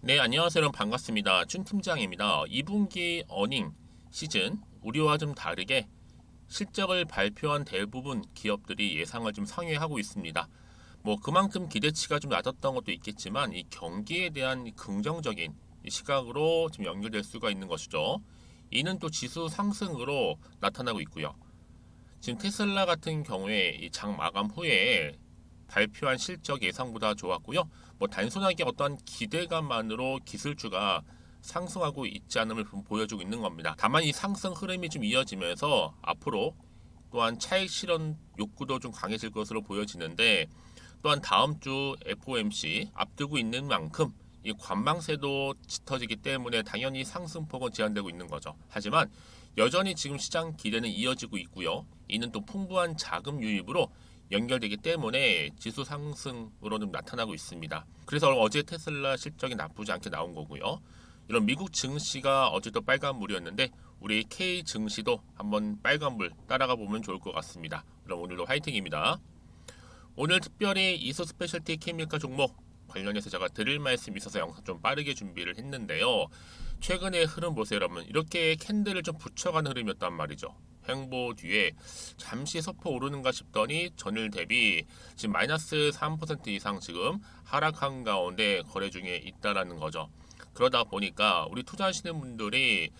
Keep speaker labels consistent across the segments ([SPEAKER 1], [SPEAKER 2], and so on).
[SPEAKER 1] 네, 안녕하세요. 여러분 반갑습니다. 준 팀장입니다. 2분기 어닝 시즌 우리와 좀 다르게 실적을 발표한 대부분 기업들이 예상을 좀 상회하고 있습니다. 뭐 그만큼 기대치가 좀 낮았던 것도 있겠지만 이 경기에 대한 긍정적인 이 시각으로 좀 연결될 수가 있는 것이죠. 이는 또 지수 상승으로 나타나고 있고요. 지금 테슬라 같은 경우에 이 장 마감 후에 발표한 실적 예상보다 좋았고요. 뭐 단순하게 어떠한 기대감만으로 기술주가 상승하고 있지 않음을 보여주고 있는 겁니다. 다만 이 상승 흐름이 좀 이어지면서 앞으로 또한 차익 실현 욕구도 좀 강해질 것으로 보여지는데, 또한 다음 주 FOMC 앞두고 있는 만큼 이 관망세도 짙어지기 때문에 당연히 상승폭은 제한되고 있는 거죠. 하지만 여전히 지금 시장 기대는 이어지고 있고요. 이는 또 풍부한 자금 유입으로 연결되기 때문에 지수 상승으로 좀 나타나고 있습니다. 그래서 어제 테슬라 실적이 나쁘지 않게 나온 거고요. 이런 미국 증시가 어제도 빨간물이었는데 우리 K 증시도 한번 빨간물 따라가 보면 좋을 것 같습니다. 그럼 오늘도 화이팅입니다. 오늘 특별히 이소 스페셜티 케미칼 종목 관련해서 제가 드릴 말씀이 있어서 영상 좀 빠르게 준비를 했는데요. 최근의 흐름 보세요, 여러분. 이렇게 캔들을 좀 붙여가는 흐름이었단 말이죠. 횡보 뒤에 잠시 서포 오르는가 싶더니 전일 대비 지금 마이너스 3% 이상 지금 하락한 가운데 거래 중에 있다라는 거죠. 그러다 보니까 우리 투자하시는 분들이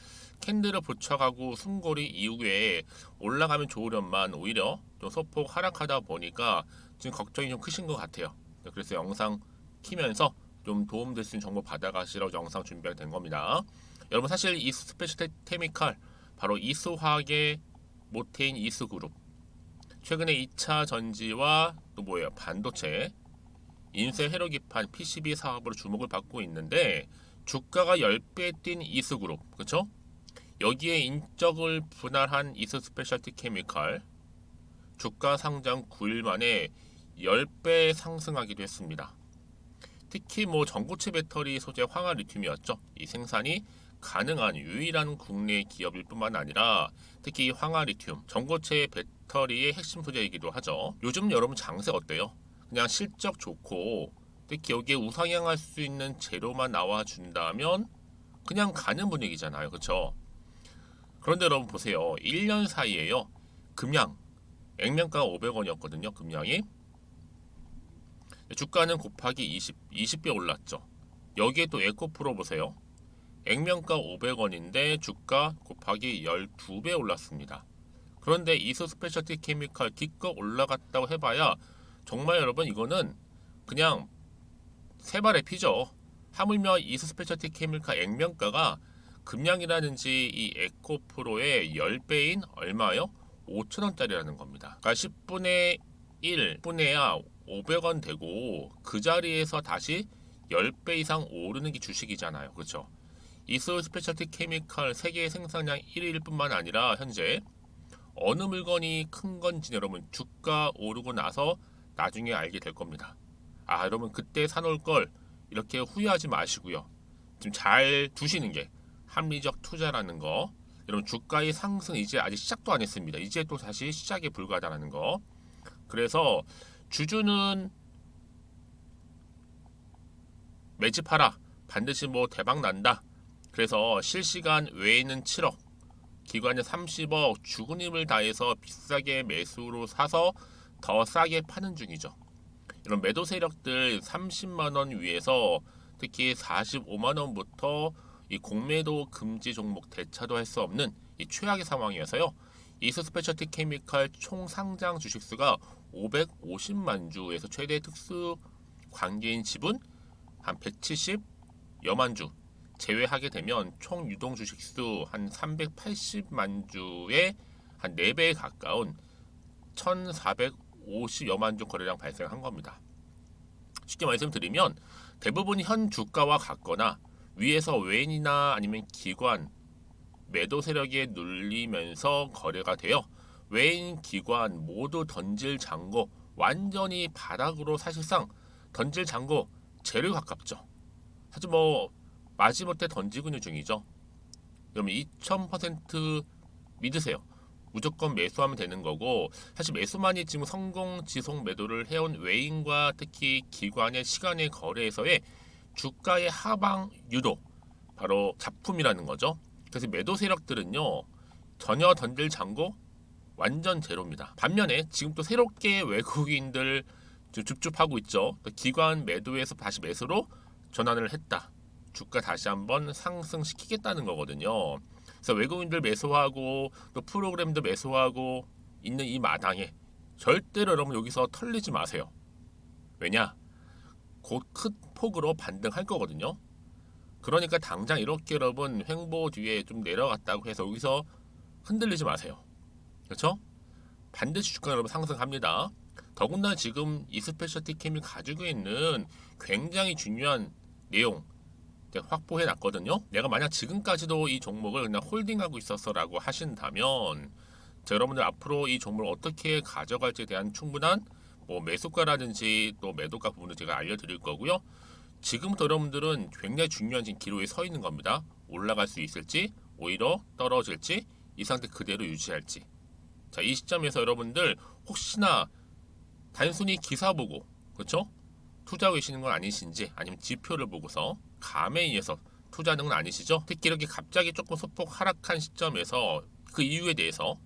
[SPEAKER 1] 캔들을 붙여가고 숨고리 이후에 올라가면 좋으련만 오히려 좀 소폭 하락하다 보니까 지금 걱정이 좀 크신 것 같아요. 그래서 영상 키면서 좀 도움될 수 있는 정보 받아가시라고 영상 준비가 된 겁니다. 여러분 사실 이 스페셜 케미칼 바로 이수화학의 모테인 이수그룹, 최근에 2차 전지와 또 뭐예요, 반도체 인쇄 회로기판 PCB 사업으로 주목을 받고 있는데 주가가 10배 뛴 이수그룹, 그렇죠? 여기에 인적을 분할한 이수 스페셜티 케미칼 주가 상장 9일 만에 10배 상승하기도 했습니다. 특히 뭐 전고체 배터리 소재 황화 리튬이었죠. 이 생산이 가능한 유일한 국내 기업일 뿐만 아니라 특히 황화 리튬, 전고체 배터리의 핵심 소재이기도 하죠. 요즘 여러분 장세 어때요? 그냥 실적 좋고 특히 여기에 우상향할 수 있는 재료만 나와준다면 그냥 가는 분위기잖아요. 그렇죠? 그런데 여러분 보세요. 1년 사이에요. 금양, 액면가가 500원이었거든요. 금양이. 주가는 곱하기 20배 올랐죠. 여기에 또 에코프로 보세요. 액면가 500원인데 주가 곱하기 12배 올랐습니다. 그런데 이소 스페셜티 케미칼 기껏 올라갔다고 해봐야 정말 여러분 이거는 그냥 세 발의 피죠. 하물며 이소 스페셜티 케미칼 액면가가 금양이라든지 이 에코프로의 10배인 얼마요? 5천원짜리라는 겁니다. 그러니까 10분의 1 분해야 500원 되고 그 자리에서 다시 10배 이상 오르는 게 주식이잖아요. 그렇죠? 이소 스페셜티 케미칼 세계 생산량 1위일 뿐만 아니라 현재 어느 물건이 큰 건지 여러분 주가 오르고 나서 나중에 알게 될 겁니다. 아, 여러분 그때 사놓을 걸 이렇게 후회하지 마시고요. 좀 잘 두시는 게 합리적 투자라는 거. 여러분 주가의 상승 이제 아직 시작도 안 했습니다. 이제 또 다시 시작에 불과하다는 거. 그래서 주주는 매집하라. 반드시 뭐 대박 난다. 그래서 실시간 외에는 7억, 기관은 30억 죽은 힘을 다해서 비싸게 매수로 사서 더 싸게 파는 중이죠. 이런 매도 세력들 30만 원 위에서 특히 45만 원부터 이 공매도 금지 종목 대차도 할 수 없는 이 최악의 상황이어서요. 이수 스페셜티 케미칼 총 상장 주식수가 550만 주에서 최대 특수 관계인 지분 한 170여만 주 제외하게 되면 총 유동 주식수 한 380만 주에 한 4배에 가까운 1450여만 주 거래량 발생한 겁니다. 쉽게 말씀드리면 대부분 현 주가와 같거나 위에서 외인이나 아니면 기관 매도 세력에 눌리면서 거래가 되어 외인 기관 모두 던질 잔고 완전히 바닥으로 사실상 던질 잔고 제로 가깝죠. 사실 뭐 마지못해 던지고 있는 중이죠. 그러면 2000% 믿으세요. 무조건 매수하면 되는 거고, 사실 매수만이 지금 성공 지속 매도를 해온 외인과 특히 기관의 시간의 거래에서의 주가의 하방 유도, 바로 잡품이라는 거죠. 그래서 매도 세력들은요 전혀 던질 잔고 완전 제로입니다. 반면에 지금 또 새롭게 외국인들 좀 줍줍하고 있죠. 또 기관 매도에서 다시 매수로 전환을 했다. 주가 다시 한번 상승시키겠다는 거거든요. 그래서 외국인들 매수하고 또 프로그램도 매수하고 있는 이 마당에 절대로 여러분 여기서 털리지 마세요. 왜냐? 곧 큰 폭으로 반등할 거거든요. 그러니까 당장 이렇게 여러분 횡보 뒤에 좀 내려갔다고 해서 여기서 흔들리지 마세요. 그렇죠? 반드시 주가 여러분 상승합니다. 더군다나 지금 이 스페셜티 캠이 가지고 있는 굉장히 중요한 내용 확보해 놨거든요. 내가 만약 지금까지도 이 종목을 그냥 홀딩하고 있었어라고 하신다면 여러분들 앞으로 이 종목을 어떻게 가져갈지에 대한 충분한 뭐 매수가라든지 또 매도가 부분을 제가 알려드릴 거고요. 지금부터 여러분들은 굉장히 중요한 지금 기로에 서 있는 겁니다. 올라갈 수 있을지 오히려 떨어질지 이 상태 그대로 유지할지. 자, 이 시점에서 여러분들 혹시나 단순히 기사 보고 그렇죠? 투자하고 계시는 건 아니신지 아니면 지표를 보고서 감에 의해서 투자하는 건 아니시죠? 특히 이렇게 갑자기 조금 소폭 하락한 시점에서 그 이유에 대해서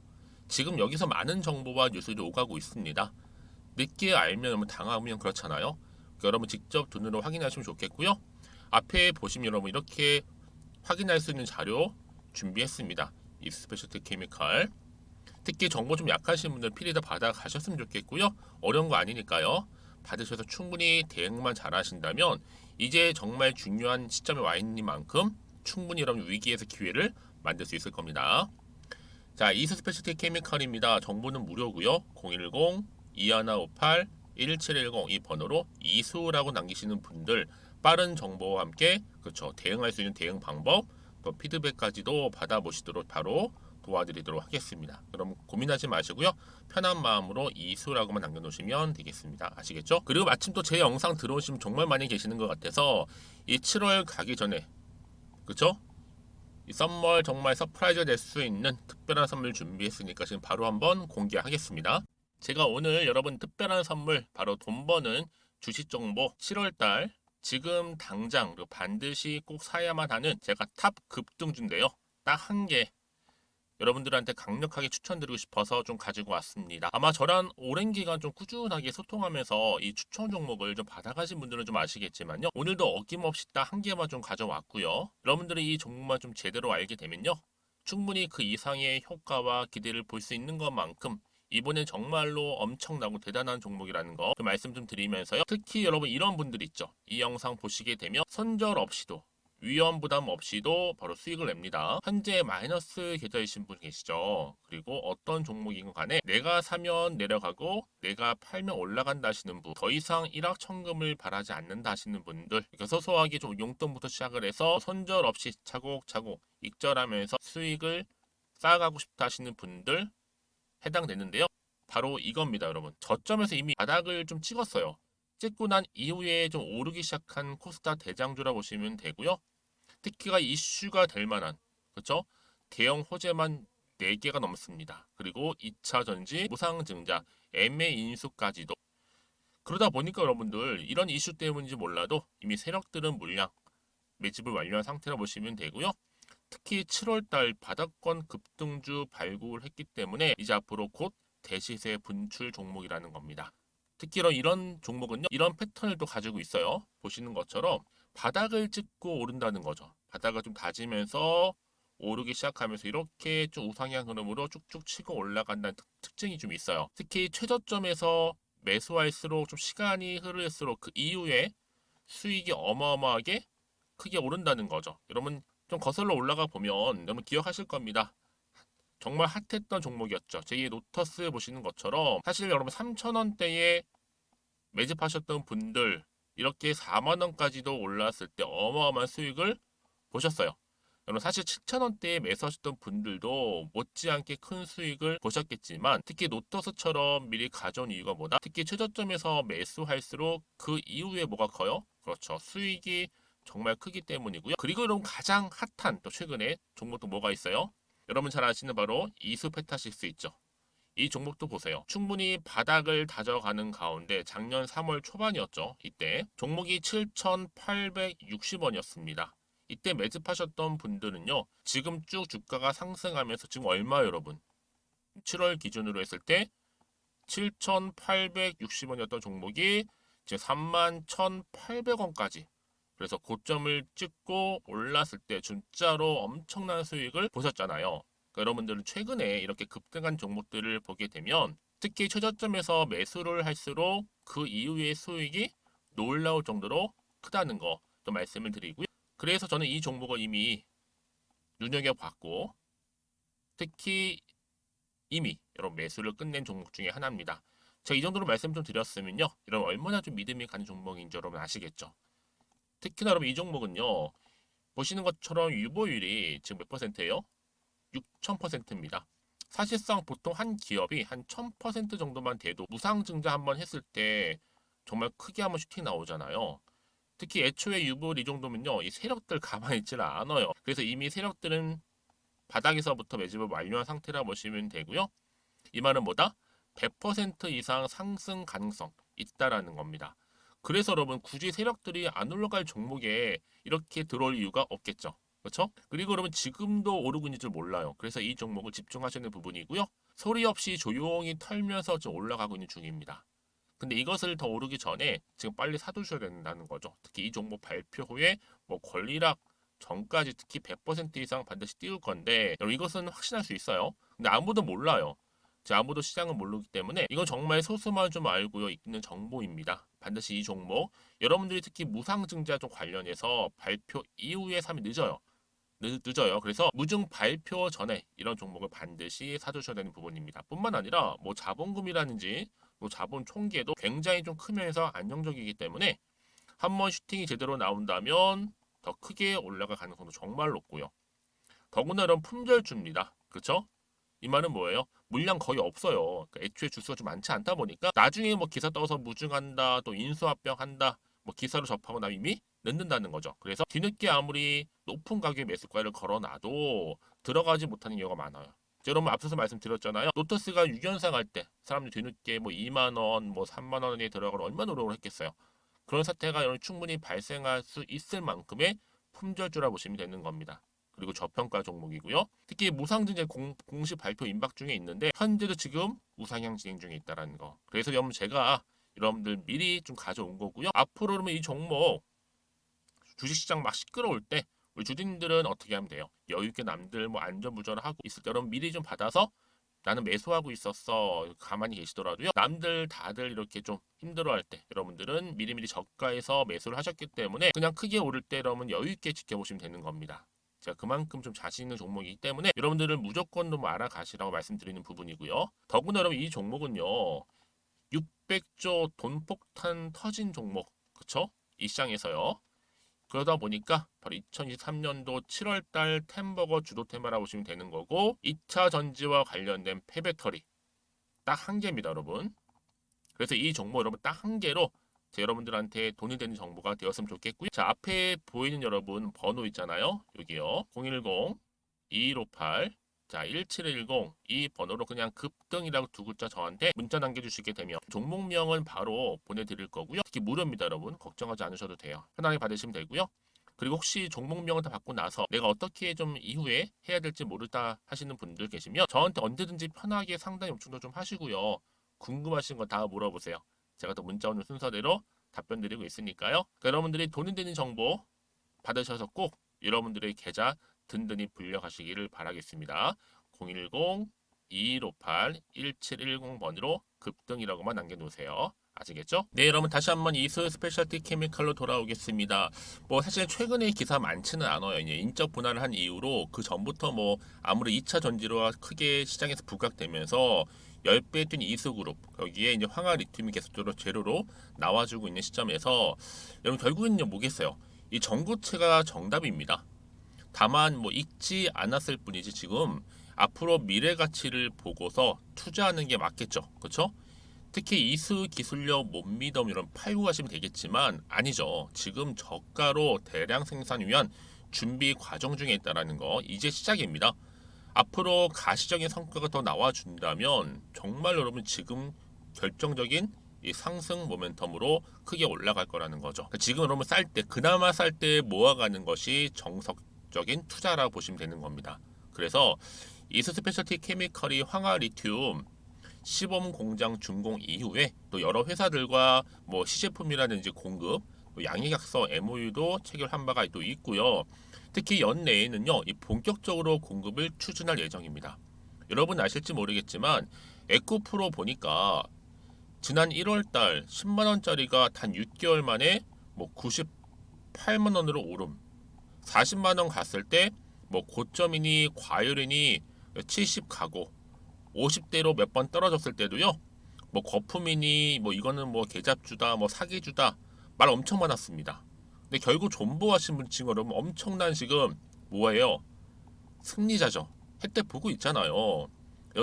[SPEAKER 1] 지금 여기서 많은 정보와 뉴스들이 오가고 있습니다. 늦게 알면 당하면 그렇잖아요. 그러니까 여러분 직접 눈으로 확인하시면 좋겠고요. 앞에 보시면 여러분 이렇게 확인할 수 있는 자료 준비했습니다. 이 스페셜티 케미칼. 특히 정보 좀 약하신 분들 필히다 받아 가셨으면 좋겠고요. 어려운 거 아니니까요. 받으셔서 충분히 대응만 잘 하신다면 이제 정말 중요한 시점에 와 있는 만큼 충분히 여러분 위기에서 기회를 만들 수 있을 겁니다. 자, 이스 스페셜티 케미칼입니다. 정보는 무료고요. 010-2158-1710 이 번호로 이수라고 남기시는 분들 빠른 정보와 함께 그렇죠. 대응할 수 있는 대응 방법 또 피드백까지도 받아보시도록 바로 도와드리도록 하겠습니다. 그럼 고민하지 마시고요. 편한 마음으로 이수라고만 남겨놓으시면 되겠습니다. 아시겠죠? 그리고 마침 또 제 영상 들어오시면 정말 많이 계시는 것 같아서 이 7월 가기 전에 그쵸? 이 썸머 정말 서프라이즈가 될 수 있는 특별한 선물 준비했으니까 지금 바로 한번 공개하겠습니다. 제가 오늘 여러분 특별한 선물 바로 돈 버는 주식 정보 7월달 지금 당장 그리고 반드시 꼭 사야만 하는 제가 탑 급등주인데요. 딱 한 개 여러분들한테 강력하게 추천드리고 싶어서 좀 가지고 왔습니다. 아마 저랑 오랜 기간 좀 꾸준하게 소통하면서 이 추천 종목을 좀 받아가신 분들은 좀 아시겠지만요. 오늘도 어김없이 딱 한 개만 좀 가져왔고요. 여러분들이 이 종목만 좀 제대로 알게 되면요. 충분히 그 이상의 효과와 기대를 볼 수 있는 것만큼 이번엔 정말로 엄청나고 대단한 종목이라는 거 그 말씀 좀 드리면서요. 특히 여러분 이런 분들 있죠. 이 영상 보시게 되면 손절 없이도 위험 부담 없이도 바로 수익을 냅니다. 현재 마이너스 계좌이신 분 계시죠? 그리고 어떤 종목이건 간에 내가 사면 내려가고 내가 팔면 올라간다 하시는 분, 더 이상 일확천금을 바라지 않는다 하시는 분들, 그러니까 소소하게 좀 용돈부터 시작을 해서 손절 없이 차곡차곡 익절하면서 수익을 쌓아가고 싶다 하시는 분들 해당되는데요. 바로 이겁니다, 여러분. 저점에서 이미 바닥을 좀 찍었어요. 찍고 난 이후에 좀 오르기 시작한 코스닥 대장주라 보시면 되고요. 특히가 이슈가 될 만한 그렇죠? 대형 호재만 4개가 넘습니다. 그리고 2차 전지, 무상증자, MA 인수까지도. 그러다 보니까 여러분들 이런 이슈 때문인지 몰라도 이미 세력들은 물량 매집을 완료한 상태라 보시면 되고요. 특히 7월달 바닥권 급등주 발굴했기 때문에 이제 앞으로 곧 대시세 분출 종목이라는 겁니다. 특히 이런 종목은요. 이런 패턴을 또 가지고 있어요. 보시는 것처럼 바닥을 찍고 오른다는 거죠. 바닥을 좀 다지면서 오르기 시작하면서 이렇게 좀 우상향 흐름으로 쭉쭉 치고 올라간다는 특징이 좀 있어요. 특히 최저점에서 매수할수록 좀 시간이 흐를수록 그 이후에 수익이 어마어마하게 크게 오른다는 거죠. 여러분 좀 거슬러 올라가 보면 여러분 기억하실 겁니다. 정말 핫했던 종목이었죠. 제2의 노터스 보시는 것처럼 사실 여러분 3,000원대에 매집하셨던 분들 이렇게 4만 원까지도 올랐을 때 어마어마한 수익을 보셨어요. 여러분 사실 7,000원대에 매수하셨던 분들도 못지않게 큰 수익을 보셨겠지만 특히 노터스처럼 미리 가져온 이유가 뭐다? 특히 최저점에서 매수할수록 그 이후에 뭐가 커요? 그렇죠. 수익이 정말 크기 때문이고요. 그리고 여러분 가장 핫한 또 최근에 종목도 뭐가 있어요? 여러분 잘 아시는 바로 이수페타시스 있죠. 이 종목도 보세요. 충분히 바닥을 다져가는 가운데 작년 3월 초반이었죠. 이때 종목이 7,860원이었습니다. 이때 매집하셨던 분들은요. 지금 쭉 주가가 상승하면서 지금 얼마 여러분? 7월 기준으로 했을 때 7,860원이었던 종목이 이제 31,800원까지 그래서 고점을 찍고 올랐을 때 진짜로 엄청난 수익을 보셨잖아요. 그러니까 여러분들은 최근에 이렇게 급등한 종목들을 보게 되면 특히 최저점에서 매수를 할수록 그 이후의 수익이 놀라울 정도로 크다는 거 또 말씀을 드리고요. 그래서 저는 이 종목을 이미 눈여겨봤고 특히 이미 여러분 매수를 끝낸 종목 중에 하나입니다. 제가 이 정도로 말씀 좀 드렸으면요. 여러분 얼마나 좀 믿음이 가는 종목인지 여러분 아시겠죠? 특히나 여러분 이 종목은요. 보시는 것처럼 유보율이 지금 몇 퍼센트예요? 6,000%입니다. 사실상 보통 한 기업이 한 1,000% 정도만 돼도 무상증자 한번 했을 때 정말 크게 한번 슈팅 나오잖아요. 특히 애초에 유보율 이 정도면요. 이 세력들 가만히 있지는 않아요. 그래서 이미 세력들은 바닥에서부터 매집을 완료한 상태라 보시면 되고요. 이 말은 뭐다? 100% 이상 상승 가능성 있다라는 겁니다. 그래서 여러분 굳이 세력들이 안 올라갈 종목에 이렇게 들어올 이유가 없겠죠. 그렇죠? 그리고 여러분 지금도 오르고 있는 줄 몰라요. 그래서 이 종목을 집중하시는 부분이고요. 소리 없이 조용히 털면서 지금 올라가고 있는 중입니다. 근데 이것을 더 오르기 전에 지금 빨리 사두셔야 된다는 거죠. 특히 이 종목 발표 후에 뭐 권리락 전까지 특히 100% 이상 반드시 띄울 건데 여러분 이것은 확신할 수 있어요. 근데 아무도 몰라요. 아무도 시장을 모르기 때문에 이건 정말 소수만 좀 알고 있는 정보입니다. 반드시 이 종목 여러분들이 특히 무상증자 쪽 관련해서 발표 이후에 사면 늦어요. 늦어요. 그래서 무증 발표 전에 이런 종목을 반드시 사두셔야 되는 부분입니다. 뿐만 아니라 뭐 자본금이라든지 뭐 자본 총계도 굉장히 좀 크면서 안정적이기 때문에 한번 슈팅이 제대로 나온다면 더 크게 올라갈 가능성도 정말 높고요. 더구나 이런 품절주입니다. 그렇죠? 이 말은 뭐예요? 물량 거의 없어요. 그러니까 애초에 주수가 좀 많지 않다 보니까 나중에 뭐 기사 떠서 무증한다, 또 인수합병한다, 뭐 기사로 접하고 나면 이미 늦는다는 거죠. 그래서 뒤늦게 아무리 높은 가격의 매수가를 걸어놔도 들어가지 못하는 경우가 많아요. 여러분 앞서서 말씀드렸잖아요. 로터스가 6연상 할 때 사람들이 뒤늦게 뭐 2만 원, 뭐 3만 원에 들어가러 얼마나 노력을 했겠어요. 그런 사태가 여러분 충분히 발생할 수 있을 만큼의 품절주라 보시면 되는 겁니다. 그리고 저평가 종목이고요. 특히 무상증자 공식 발표 임박 중에 있는데 현재도 지금 우상향 진행 중에 있다는 거. 그래서 여러분 제가 여러분들 미리 좀 가져온 거고요. 앞으로 그러면 이 종목 주식시장 막 시끄러울 때 우리 주주님들은 어떻게 하면 돼요? 여유 있게 남들 뭐 안전부전을 하고 있을 때 여러분 미리 좀 받아서 나는 매수하고 있었어 가만히 계시더라도요. 남들 다들 이렇게 좀 힘들어할 때 여러분들은 미리미리 저가에서 매수를 하셨기 때문에 그냥 크게 오를 때 여러분 여유 있게 지켜보시면 되는 겁니다. 제가 그만큼 좀 자신 있는 종목이기 때문에 여러분들은 무조건 좀 알아가시라고 말씀드리는 부분이고요. 더구나 여러분 이 종목은요. 600조 돈폭탄 터진 종목. 그쵸? 이 시장에서요. 그러다 보니까 바로 2023년도 7월달 템버거 주도 테마라고 보시면 되는 거고 2차 전지와 관련된 폐배터리 딱 한 개입니다 여러분. 그래서 이 종목 여러분 딱 한 개로 여러분들한테 돈이 되는 정보가 되었으면 좋겠고요. 자 앞에 보이는 여러분 번호 있잖아요. 여기요. 010-2158 자 1710 이 번호로 그냥 급등이라고 두 글자 저한테 문자 남겨주시게 되면 종목명은 바로 보내드릴 거고요. 특히 무료입니다 여러분. 걱정하지 않으셔도 돼요. 편하게 받으시면 되고요. 그리고 혹시 종목명을 다 받고 나서 내가 어떻게 좀 이후에 해야 될지 모르다 하시는 분들 계시면 저한테 언제든지 편하게 상담 요청도 좀 하시고요. 궁금하신 거 다 물어보세요. 제가 또 문자 오는 순서대로 답변 드리고 있으니까요. 그러니까 여러분들이 돈이 되는 정보 받으셔서 꼭 여러분들의 계좌 든든히 불려가시기를 바라겠습니다. 010-2158-1710번으로 급등이라고만 남겨놓으세요. 아시겠죠? 네, 여러분 다시 한번 이수 스페셜티 케미칼로 돌아오겠습니다. 뭐 사실 최근에 기사 많지는 않아요. 이제 인적 분할을 한 이후로 그 전부터 뭐 아무리 2차 전지로가 크게 시장에서 부각되면서 10배 뛴 이수그룹 거기에 이제 황화 리튬이 계속적으로 재료로 나와주고 있는 시점에서 여러분 결국에는 뭐겠어요? 이 전고체가 정답입니다. 다만 뭐 읽지 않았을 뿐이지 지금 앞으로 미래 가치를 보고서 투자하는 게 맞겠죠. 그렇죠? 특히 이수 기술력 못 믿음 이런 팔고 가시면 되겠지만 아니죠. 지금 저가로 대량 생산 위한 준비 과정 중에 있다라는 거 이제 시작입니다. 앞으로 가시적인 성과가 더 나와준다면 정말 여러분 지금 결정적인 이 상승 모멘텀으로 크게 올라갈 거라는 거죠. 그러니까 지금 여러분 쌀 때 그나마 쌀 때 모아가는 것이 정석적인 투자라 보시면 되는 겁니다. 그래서 이스 스페셜티 케미컬이 황화 리튬 시범 공장 준공 이후에 또 여러 회사들과 뭐 시제품이라든지 공급, 또 양해약서 MOU도 체결한 바가 또 있고요. 특히 연내에는요, 이 본격적으로 공급을 추진할 예정입니다. 여러분 아실지 모르겠지만 에코프로 보니까 지난 1월달 10만 원짜리가 단 6개월 만에 뭐 98만 원으로 오름, 40만 원 갔을 때 뭐 고점이니 과열이니 70 가고 50대로 몇 번 떨어졌을 때도요. 뭐 거품이니 뭐 이거는 뭐 계잡주다 뭐 사기주다 말 엄청 많았습니다. 근데 결국 존버하신 분 지금 여러분 엄청난 지금 뭐예요? 승리자죠. 혜택 보고 있잖아요.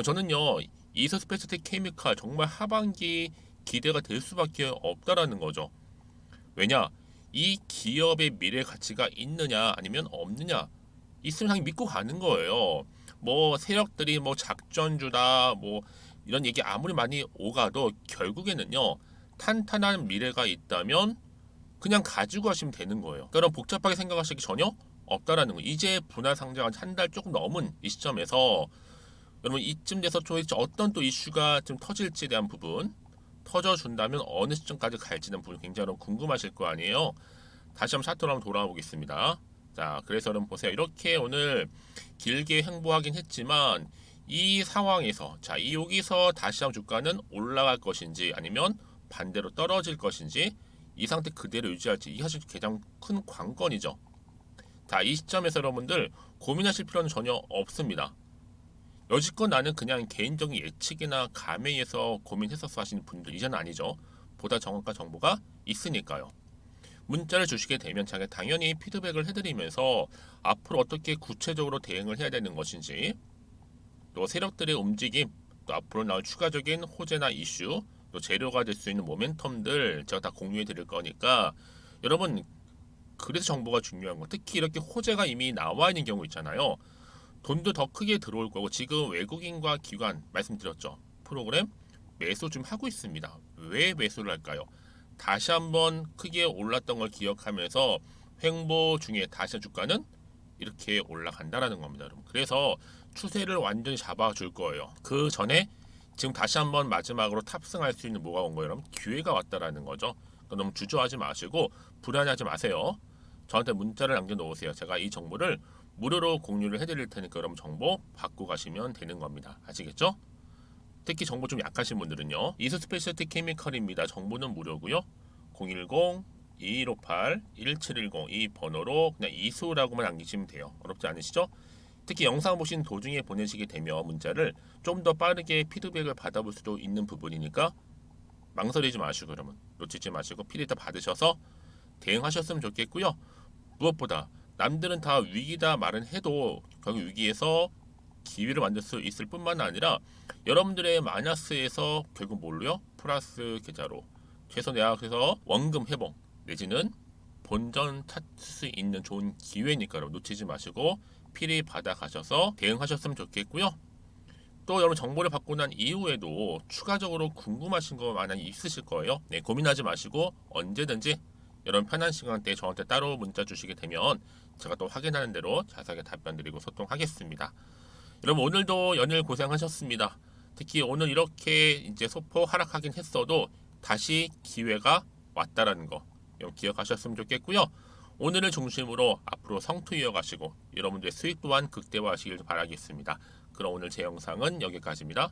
[SPEAKER 1] 저는요 이서 스페셜티 케미칼 정말 하반기 기대가 될 수밖에 없다라는 거죠. 왜냐? 이 기업의 미래 가치가 있느냐 아니면 없느냐 있으면 그냥 믿고 가는 거예요. 뭐 세력들이 뭐 작전주다 뭐 이런 얘기 아무리 많이 오가도 결국에는요 탄탄한 미래가 있다면 그냥 가지고 가시면 되는 거예요. 그럼 복잡하게 생각하시기 전혀 없다라는 거. 이제 분할 상장한 한 달 조금 넘은 이 시점에서 여러분 이쯤 돼서 도대체 어떤 또 이슈가 좀 터질지에 대한 부분 터져준다면 어느 시점까지 갈지는 부분 굉장히 궁금하실 거 아니에요. 다시 한번 차트로 한번 돌아와 보겠습니다. 자, 그래서 여러분 보세요. 이렇게 오늘 길게 횡보하긴 했지만 이 상황에서 자, 이 여기서 다시 한번 주가는 올라갈 것인지 아니면 반대로 떨어질 것인지 이 상태 그대로 유지할지 이 사실 가장 큰 관건이죠. 자, 이 시점에서 여러분들 고민하실 필요는 전혀 없습니다. 여지껏 나는 그냥 개인적인 예측이나 감회에서 고민했었어 하시는 분들 이제는 아니죠. 보다 정확한 정보가 있으니까요. 문자를 주시게 되면 제가 당연히 피드백을 해드리면서 앞으로 어떻게 구체적으로 대응을 해야 되는 것인지 또 세력들의 움직임 또 앞으로 나올 추가적인 호재나 이슈 또 재료가 될 수 있는 모멘텀들 제가 다 공유해 드릴 거니까 여러분 그래서 정보가 중요한 거 특히 이렇게 호재가 이미 나와 있는 경우 있잖아요. 돈도 더 크게 들어올 거고 지금 외국인과 기관 말씀드렸죠. 프로그램 매수 좀 하고 있습니다. 왜 매수를 할까요? 다시 한번 크게 올랐던 걸 기억하면서 횡보 중에 다시 주가는 이렇게 올라간다라는 겁니다, 여러분. 그래서 추세를 완전히 잡아줄 거예요. 그 전에 지금 다시 한번 마지막으로 탑승할 수 있는 뭐가 온 거예요? 여러분 기회가 왔다라는 거죠. 그러니까 너무 주저하지 마시고 불안하지 마세요. 저한테 문자를 남겨놓으세요. 제가 이 정보를 무료로 공유를 해드릴 테니까 여러분 정보 받고 가시면 되는 겁니다. 아시겠죠? 특히 정보 좀 약하신 분들은요. 이스 스페셜티 케미컬입니다. 정보는 무료고요. 010-2158-1710 이 번호로 그냥 이수라고만 남기시면 돼요. 어렵지 않으시죠? 특히 영상 보신 도중에 보내시게 되면 문자를 좀 더 빠르게 피드백을 받아볼 수도 있는 부분이니까 망설이지 마시고 그러면 놓치지 마시고 피드백 받으셔서 대응하셨으면 좋겠고요. 무엇보다 남들은 다 위기다 말은 해도 결국 위기에서 기회를 만들 수 있을 뿐만 아니라 여러분들의 마이너스에서 결국 뭘로요? 플러스 계좌로 최소 내가 그래서 원금 회복 내지는 본전 찾을 수 있는 좋은 기회니까 놓치지 마시고 필히 받아 가셔서 대응하셨으면 좋겠고요. 또 여러분 정보를 받고 난 이후에도 추가적으로 궁금하신 거 많이 있으실 거예요. 네, 고민하지 마시고 언제든지 여러분 편한 시간대에 저한테 따로 문자 주시게 되면 제가 또 확인하는 대로 자세하게 답변 드리고 소통하겠습니다. 여러분 오늘도 연일 고생하셨습니다. 특히 오늘 이렇게 이제 소폭 하락하긴 했어도 다시 기회가 왔다라는 거 기억하셨으면 좋겠고요. 오늘을 중심으로 앞으로 성투 이어가시고 여러분들의 수익 또한 극대화하시길 바라겠습니다. 그럼 오늘 제 영상은 여기까지입니다.